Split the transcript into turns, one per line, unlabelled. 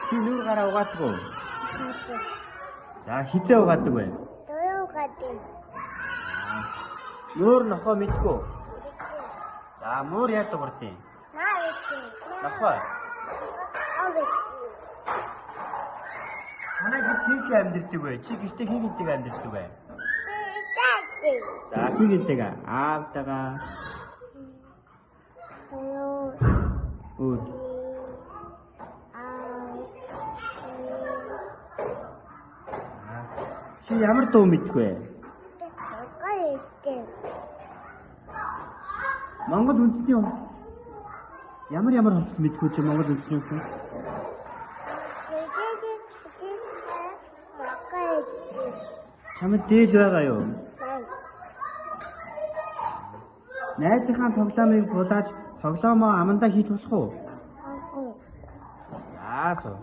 Чи нүүр гараа угаадаг уу? За хизээ угаадаг вэ?
Дөрөв угаадаг.
Нүүр нохоо мэдгүй. За муур яаж дуурдیں۔
Наа мэдгүй.
Нохоо.
Авээ.
Танай гişтэй амьдэрдэг вэ? Чи гişтэй хин гинтэйг амьдэрдэг вэ?
Таатай.
За хин гинтэйг аавтайгаа. Үгүй. Чи ямар дуу мэдэх вэ? Монгол үндэсний хувцас. Ямар хувцас мэдэх үү чи Монгол үндэсний хувцас? Чамд дээж байгаа юу? Найзынхаа тоглоомыг булааж тоглоомоо амандаа хийж болох уу? За суу.